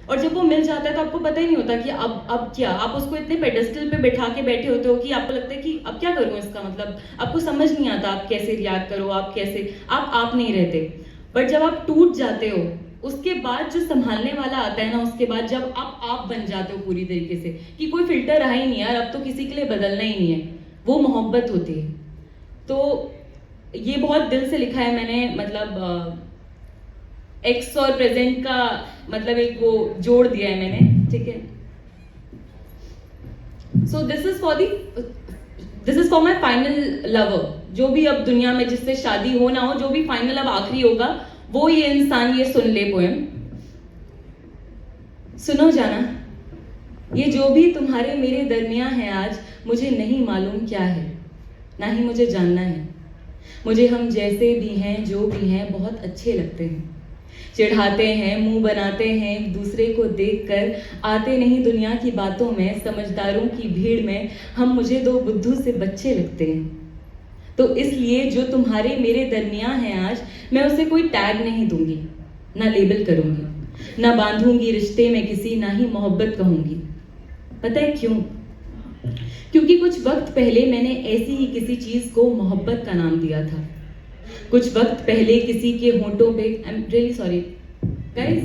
और जब वो मिल जाता है तो आपको पता ही नहीं होता कि अब क्या, आप उसको इतने पेडेस्टल पे बैठा के बैठे होते हो कि आपको लगता है कि अब क्या करूं इसका मतलब, आपको समझ नहीं आता आप कैसे रिएक्ट करो, आप कैसे, आप नहीं रहते। बट जब आप टूट जाते हो उसके बाद जो संभालने वाला आता है ना, उसके बाद जब आप बन जाते हो पूरी तरीके से कि कोई फिल्टर रहा ही नहीं यार, अब तो किसी के लिए बदलना ही नहीं है, वो मोहब्बत होती है। तो ये बहुत दिल से लिखा है मैंने, मतलब एक्स और प्रेजेंट का मतलब एक वो जोड़ दिया है मैंने, ठीक है। So this is for my final lover, जो भी अब दुनिया में जिससे शादी हो ना हो, जो भी फाइनल अब आखिरी होगा, वो ये इंसान ये सुन ले पोएम। सुनो जाना, ये जो भी तुम्हारे मेरे दरमियां है आज, मुझे नहीं मालूम क्या है, ना ही मुझे जानना है। मुझे हम जैसे भी हैं जो भी हैं बहुत अच्छे लगते हैं, चिढ़ाते हैं, मुंह बनाते हैं एक दूसरे को देखकर, आते नहीं दुनिया की बातों में, समझदारों की भीड़ में हम मुझे दो बुद्धू से बच्चे लगते हैं। तो इसलिए जो तुम्हारे मेरे दरमियां हैं आज, मैं उसे कोई टैग नहीं दूंगी, ना लेबल करूंगी, ना बांधूंगी रिश्ते में किसी, ना ही मोहब्बत कहूंगी। पता है क्यों? क्योंकि कुछ वक्त पहले मैंने ऐसी ही किसी चीज को मोहब्बत का नाम दिया था। कुछ वक्त पहले किसी के होंठों पे, I am really sorry guys,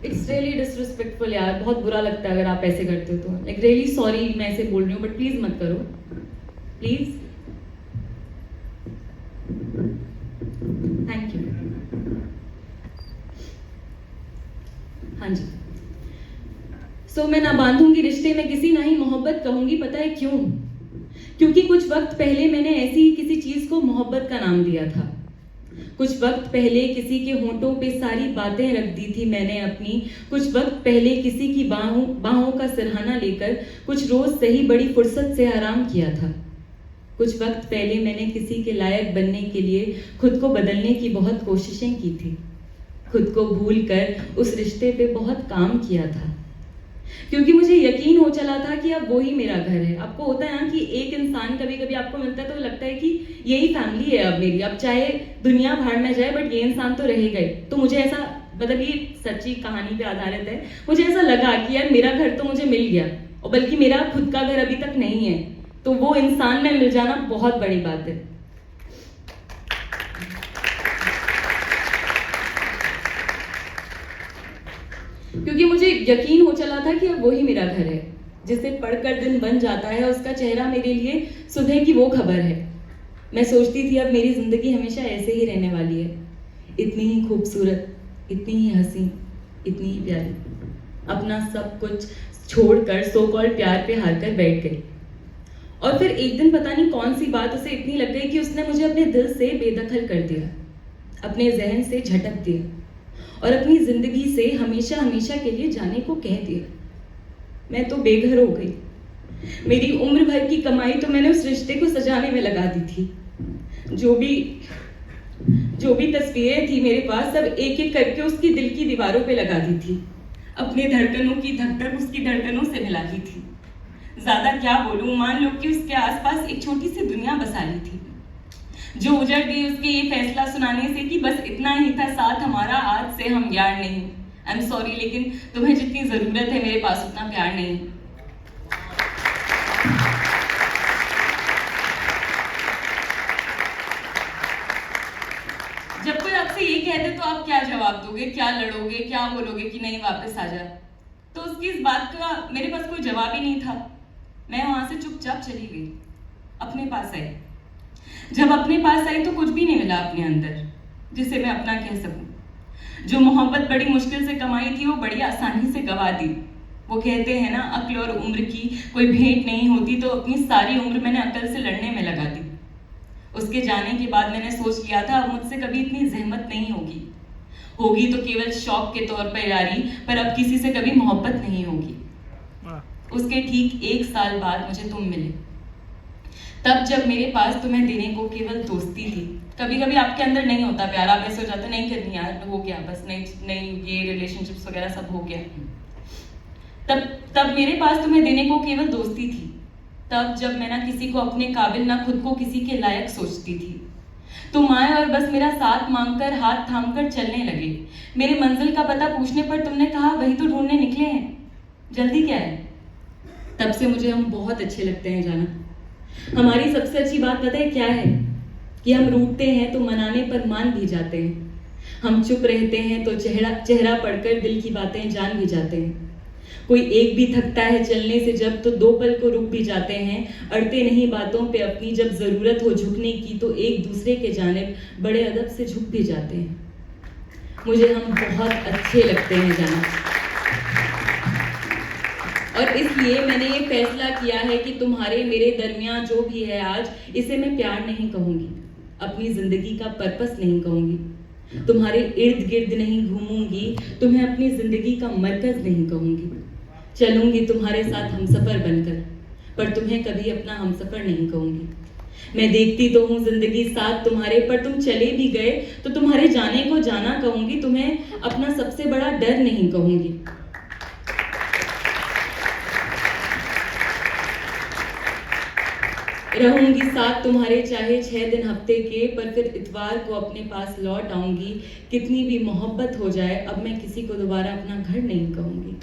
it's really disrespectful यार, बहुत बुरा लगता है अगर आप ऐसे करते हो तो, लाइक रियली सॉरी मैं ऐसे बोल रही हूँ, बट प्लीज मत करो प्लीज। Thank you. हाँ जी। सो मैं ना बांधूंगी रिश्ते में किसी, ना ही मोहब्बत कहूंगी। पता है क्यों? क्योंकि कुछ वक्त पहले मैंने ऐसी ही किसी चीज को मोहब्बत का नाम दिया था। कुछ वक्त पहले किसी के होंठों पे सारी बातें रख दी थी मैंने अपनी। कुछ वक्त पहले किसी की बाहों का सिरहाना लेकर कुछ रोज सही बड़ी फुर्सत से आराम किया था। कुछ वक्त पहले मैंने किसी के लायक बनने के लिए खुद को बदलने की बहुत कोशिशें की थी। खुद को भूल कर उस रिश्ते पे बहुत काम किया था, क्योंकि मुझे यकीन हो चला था कि अब वो ही मेरा घर है। आपको होता है ना कि एक इंसान कभी कभी आपको मिलता है तो लगता है कि यही फैमिली है अब मेरी, अब चाहे दुनिया भाड़ में जाए बट ये इंसान तो रहेगा ही। तो मुझे ऐसा, मतलब ये सच्ची कहानी पे आधारित है, मुझे ऐसा लगा कि यार मेरा घर तो मुझे मिल गया, और बल्कि मेरा खुद का घर अभी तक नहीं है, तो वो इंसान में मिल जाना बहुत बड़ी बात है। क्योंकि मुझे यकीन हो चला था कि अब वही मेरा घर है, जिसे पढ़कर दिन बन जाता है, उसका चेहरा मेरे लिए सुबह की वो खबर है। मैं सोचती थी अब मेरी जिंदगी हमेशा ऐसे ही रहने वाली है, इतनी ही खूबसूरत, इतनी ही हसीन, इतनी ही प्यारी। अपना सब कुछ छोड़कर सो कॉल्ड प्यार पे हार कर बैठ गई। और फिर एक दिन पता नहीं कौन सी बात उसे इतनी लग गई कि उसने मुझे अपने दिल से बेदखल कर दिया, अपने जहन से झटक दिया, और अपनी जिंदगी से हमेशा हमेशा के लिए जाने को कह दिया। मैं तो बेघर हो गई। मेरी उम्र भर की कमाई तो मैंने उस रिश्ते को सजाने में लगा दी थी। जो भी तस्वीरें थी मेरे पास, सब एक एक करके उसकी दिल की दीवारों पे लगा दी थी। अपने धड़कनों की धक धक उसकी धड़कनों से मिला दी थी। ज्यादा क्या बोलूं, मान लो कि उसके आसपास एक छोटी सी दुनिया बसा ली थी, जो उजड़ गई उसके ये फैसला सुनाने से कि बस इतना ही था साथ हमारा, आज से हम यार नहीं। आई एम सॉरी, लेकिन तुम्हें जितनी जरूरत है मेरे पास उतना प्यार नहीं। जब कोई आपसे ये कह दे तो आप क्या जवाब दोगे, क्या लड़ोगे, क्या बोलोगे कि नहीं वापस आ जा? तो उसकी इस बात का मेरे पास कोई जवाब ही नहीं था। मैं वहां से चुपचाप चली गई, अपने पास आई। जब अपने पास आई तो कुछ भी नहीं मिला अपने अंदर जिसे मैं अपना कह सकूं। जो मोहब्बत बड़ी मुश्किल से कमाई थी वो बड़ी आसानी से गवा दी। वो कहते हैं ना, अक्ल और उम्र की कोई भेंट नहीं होती, तो अपनी सारी उम्र मैंने अक्ल से लड़ने में लगा दी। उसके जाने के बाद मैंने सोच लिया था अब मुझसे कभी इतनी जहमत नहीं होगी तो केवल शौक के तौर पर यारी, पर अब किसी से कभी मोहब्बत नहीं होगी। उसके ठीक 1 साल बाद मुझे तुम मिले, तब जब मेरे पास तुम्हें देने को केवल दोस्ती थी। कभी कभी आपके अंदर नहीं होता प्यार, आप ऐसे हो जाते नहीं करनी यार, हो गया बस, नहीं ये रिलेशनशिप्स वगैरह सब हो गया। तब मेरे पास तुम्हें देने को केवल दोस्ती थी। तब जब मैं ना किसी को अपने काबिल, ना खुद को किसी के लायक सोचती थी। तुम आए और बस मेरा साथ मांगकर हाथ थामकर चलने लगे। मेरे मंजिल का पता पूछने पर तुमने कहा वही तो ढूंढने निकले हैं, जल्दी क्या है। तब से मुझे हम बहुत अच्छे लगते हैं जाना। हमारी सबसे अच्छी बात पता है क्या है, कि हम रूठते हैं तो मनाने पर मान भी जाते हैं, हम चुप रहते हैं तो चेहरा पढ़कर दिल की बातें जान भी जाते हैं। कोई एक भी थकता है चलने से जब, तो 2 पल को रुक भी जाते हैं। अड़ते नहीं बातों पे अपनी, जब जरूरत हो झुकने की तो एक दूसरे के जानिब बड़े अदब से झुक भी जाते हैं। मुझे हम बहुत अच्छे लगते हैं जाना, और इसलिए मैंने ये फैसला किया है कि तुम्हारे मेरे दरमियान जो भी है आज, इसे मैं प्यार नहीं कहूंगी, अपनी जिंदगी का पर्पस नहीं कहूंगी, तुम्हारे इर्द गिर्द नहीं घूमूंगी, तुम्हें अपनी जिंदगी का मरकज नहीं कहूंगी। चलूंगी तुम्हारे साथ हमसफर बनकर, पर तुम्हें कभी अपना हमसफर नहीं कहूंगी। मैं देखती तो हूँ जिंदगी साथ तुम्हारे, पर तुम चले भी गए तो तुम्हारे जाने को जाना कहूंगी, तुम्हें अपना सबसे बड़ा डर नहीं कहूंगी। रहूंगी साथ तुम्हारे चाहे 6 दिन हफ्ते के, पर फिर इतवार को अपने पास लौट आऊंगी। कितनी भी मोहब्बत हो जाए, अब मैं किसी को दोबारा अपना घर नहीं कहूंगी।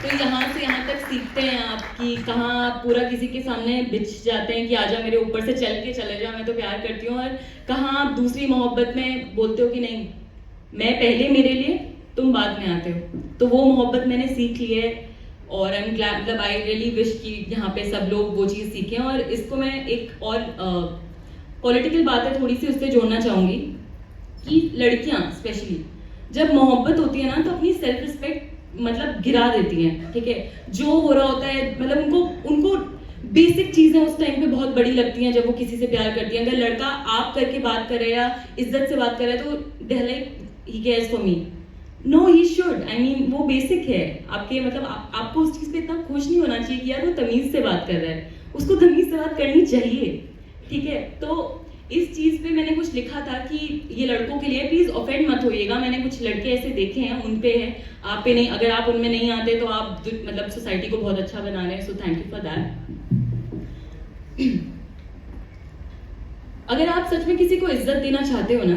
तो यहाँ से यहाँ तक सीखते हैं आप कि कहाँ आप पूरा किसी के सामने बिछ जाते हैं कि आजा मेरे ऊपर से चल के चले जा, मैं तो प्यार करती हूँ, और कहाँ आप दूसरी मोहब्बत में बोलते हो कि नहीं मैं पहले मेरे लिए, तुम बाद में आते हो। तो वो मोहब्बत मैंने सीख ली है, और आई एम ग्लैड, मतलब आई रियली विश कि यहाँ पे सब लोग वो चीज़ सीखें। और इसको मैं एक और पॉलिटिकल बात है थोड़ी सी, उससे जोड़ना चाहूँगी कि लड़कियाँ स्पेशली जब मोहब्बत होती है ना, तो अपनी सेल्फ रिस्पेक्ट मतलब गिरा देती हैं, ठीक है। जो हो रहा होता है, मतलब उनको बेसिक चीजें उस टाइम पे बहुत बड़ी लगती हैं जब वो किसी से प्यार करती हैं। अगर लड़का आप करके बात कर रहा है या इज्जत से बात कर रहा है, तो they like he cares for me, no he should, I mean वो बेसिक है आपके, मतलब आपको उस चीज पे इतना खुश नहीं होना चाहिए कि यार वो तमीज से बात कर रहा है, उसको तमीज से बात करनी चाहिए, ठीक है। तो इस चीज पे मैंने कुछ लिखा था कि ये लड़कों के लिए, प्लीज ऑफेंड मत होइएगा, मैंने कुछ लड़के ऐसे देखे हैं, उन पे है, आप पे नहीं। अगर आप उनमें नहीं आते तो आप मतलब सोसाइटी को बहुत अच्छा बना रहे हैं, so thank you for that. अगर आप सच में किसी को इज्जत देना चाहते हो ना,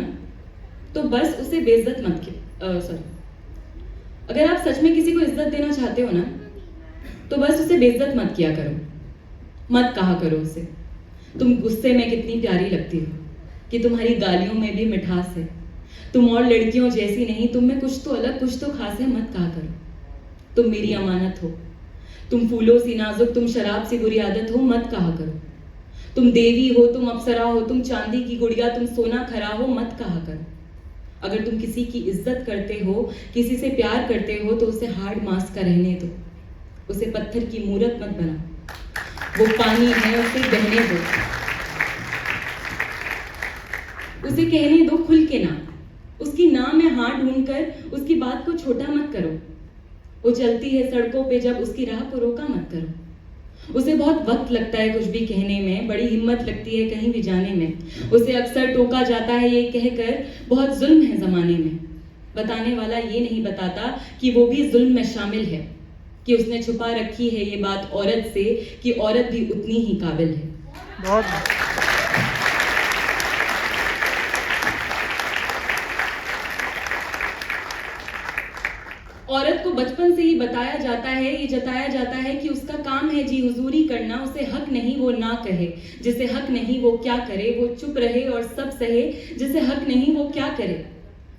तो बस उसे बेइज्जत मत सॉरी अगर आप सच में किसी को इज्जत देना चाहते हो ना, तो बस उसे बेइज्जत मत किया करो, मत कहा करो उसे तुम गुस्से में कितनी प्यारी लगती हो, कि तुम्हारी गालियों में भी मिठास है, तुम और लड़कियों जैसी नहीं, तुम में कुछ तो अलग कुछ तो खास है, मत कहा करो। तुम मेरी अमानत हो, तुम फूलों सी नाजुक, तुम शराब सी बुरी आदत हो, मत कहा करो। तुम देवी हो, तुम अप्सरा हो, तुम चांदी की गुड़िया, तुम सोना खरा हो, मत कहा करो। अगर तुम किसी की इज्जत करते हो, किसी से प्यार करते हो, तो उसे हार्ड मास का रहने दो, उसे पत्थर की मूरत मत बना, वो पानी है, उसे बहने दो, उसे कहने दो खुल के ना, उसकी ना में हाथ ढूंढकर उसकी बात को छोटा मत करो। वो चलती है सड़कों पे जब, उसकी राह को रोका मत करो। उसे बहुत वक्त लगता है कुछ भी कहने में, बड़ी हिम्मत लगती है कहीं भी जाने में। उसे अक्सर टोका जाता है ये कहकर बहुत जुल्म है जमाने में। बताने वाला ये नहीं बताता कि वो भी जुल्म में शामिल है, कि उसने छुपा रखी है ये बात औरत से, कि औरत भी उतनी ही काबिल है। बहुत औरत को बचपन से ही बताया जाता है, ये जताया जाता है कि उसका काम है जी हुजूरी करना, उसे हक नहीं वो ना कहे, जिसे हक नहीं वो क्या करे, वो चुप रहे और सब सहे, जिसे हक नहीं वो क्या करे।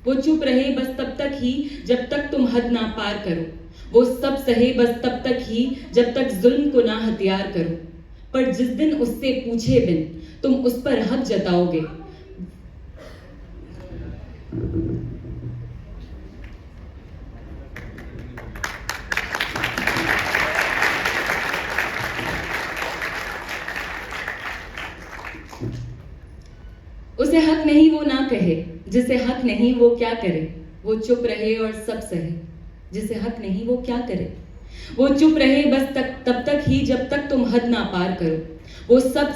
वो चुप रहे बस तब तक ही जब तक तुम हद ना पार करो, वो सब सहे बस तब तक ही जब तक जुल्म को ना हथियार करो। पर जिस दिन उससे पूछे बिन तुम उस पर हक जताओगे, उसे हक नहीं वो ना कहे, जिसे हक नहीं वो क्या करे। वो चुप रहे और सब सहे, जिसे हक नहीं वो क्या करे। वो चुप रहे बस तब तक ही जब तक तुम हद ना पार करो। वो सब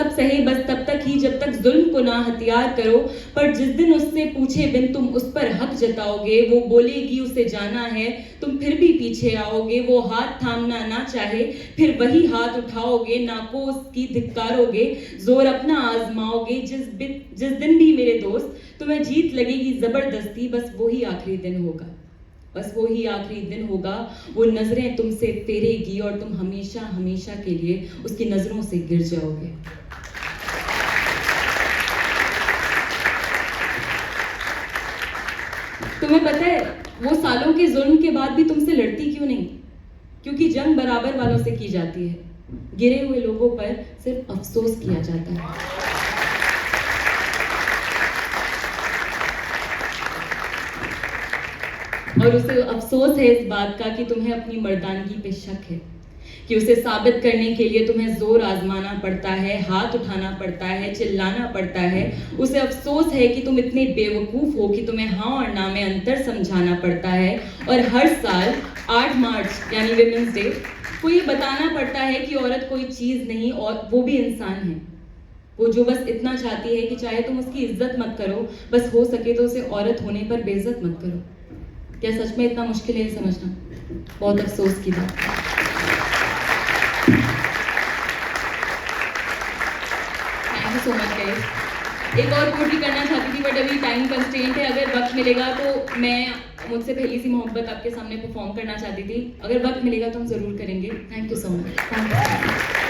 सहे बस तब तक ही जब तक जुल्म को ना हथियार करो, पर जिस दिन उससे पूछे बिन तुम उस पर हक जताओगे, वो बोलेगी उसे जाना है, तुम फिर भी पीछे आओगे। वो हाथ थामना ना चाहे फिर वही हाथ उठाओगे, ना को उसकी धिक्कारोगे, जोर अपना आजमाओगे। जिस दिन भी मेरे दोस्त तुम्हें जीत लगेगी जबरदस्ती, बस वही आखिरी दिन होगा, बस वो ही आखिरी दिन होगा। वो नजरें तुमसे फेरेगी और तुम हमेशा हमेशा के लिए उसकी नजरों से गिर जाओगे। तुम्हें पता है वो सालों के जुल्म के बाद भी तुमसे लड़ती क्यों नहीं? क्योंकि जंग बराबर वालों से की जाती है, गिरे हुए लोगों पर सिर्फ अफसोस किया जाता है। और उसे अफसोस है इस बात का कि तुम्हें अपनी मर्दानगी पे शक है, कि उसे साबित करने के लिए तुम्हें जोर आजमाना पड़ता है, हाथ उठाना पड़ता है, चिल्लाना पड़ता है। उसे अफसोस है कि तुम इतने बेवकूफ हो कि तुम्हें हाँ और ना में अंतर समझाना पड़ता है। और हर साल 8 मार्च यानी विमेंस डे को ये बताना पड़ता है कि औरत कोई चीज नहीं और वो भी इंसान है, वो जो बस इतना चाहती है कि चाहे तुम उसकी इज्जत मत करो, बस हो सके तो उसे औरत होने पर बेइज्जत मत करो। क्या सच में इतना मुश्किल है समझना? बहुत अफसोस की बात। Thank you so much guys. एक और कोट भी करना चाहती थी बट अभी टाइम कंस्ट्रेंट है। अगर वक्त मिलेगा तो मैं मुझसे पहली सी मोहब्बत आपके सामने परफॉर्म करना चाहती थी, अगर वक्त मिलेगा तो हम जरूर करेंगे। Thank you so much.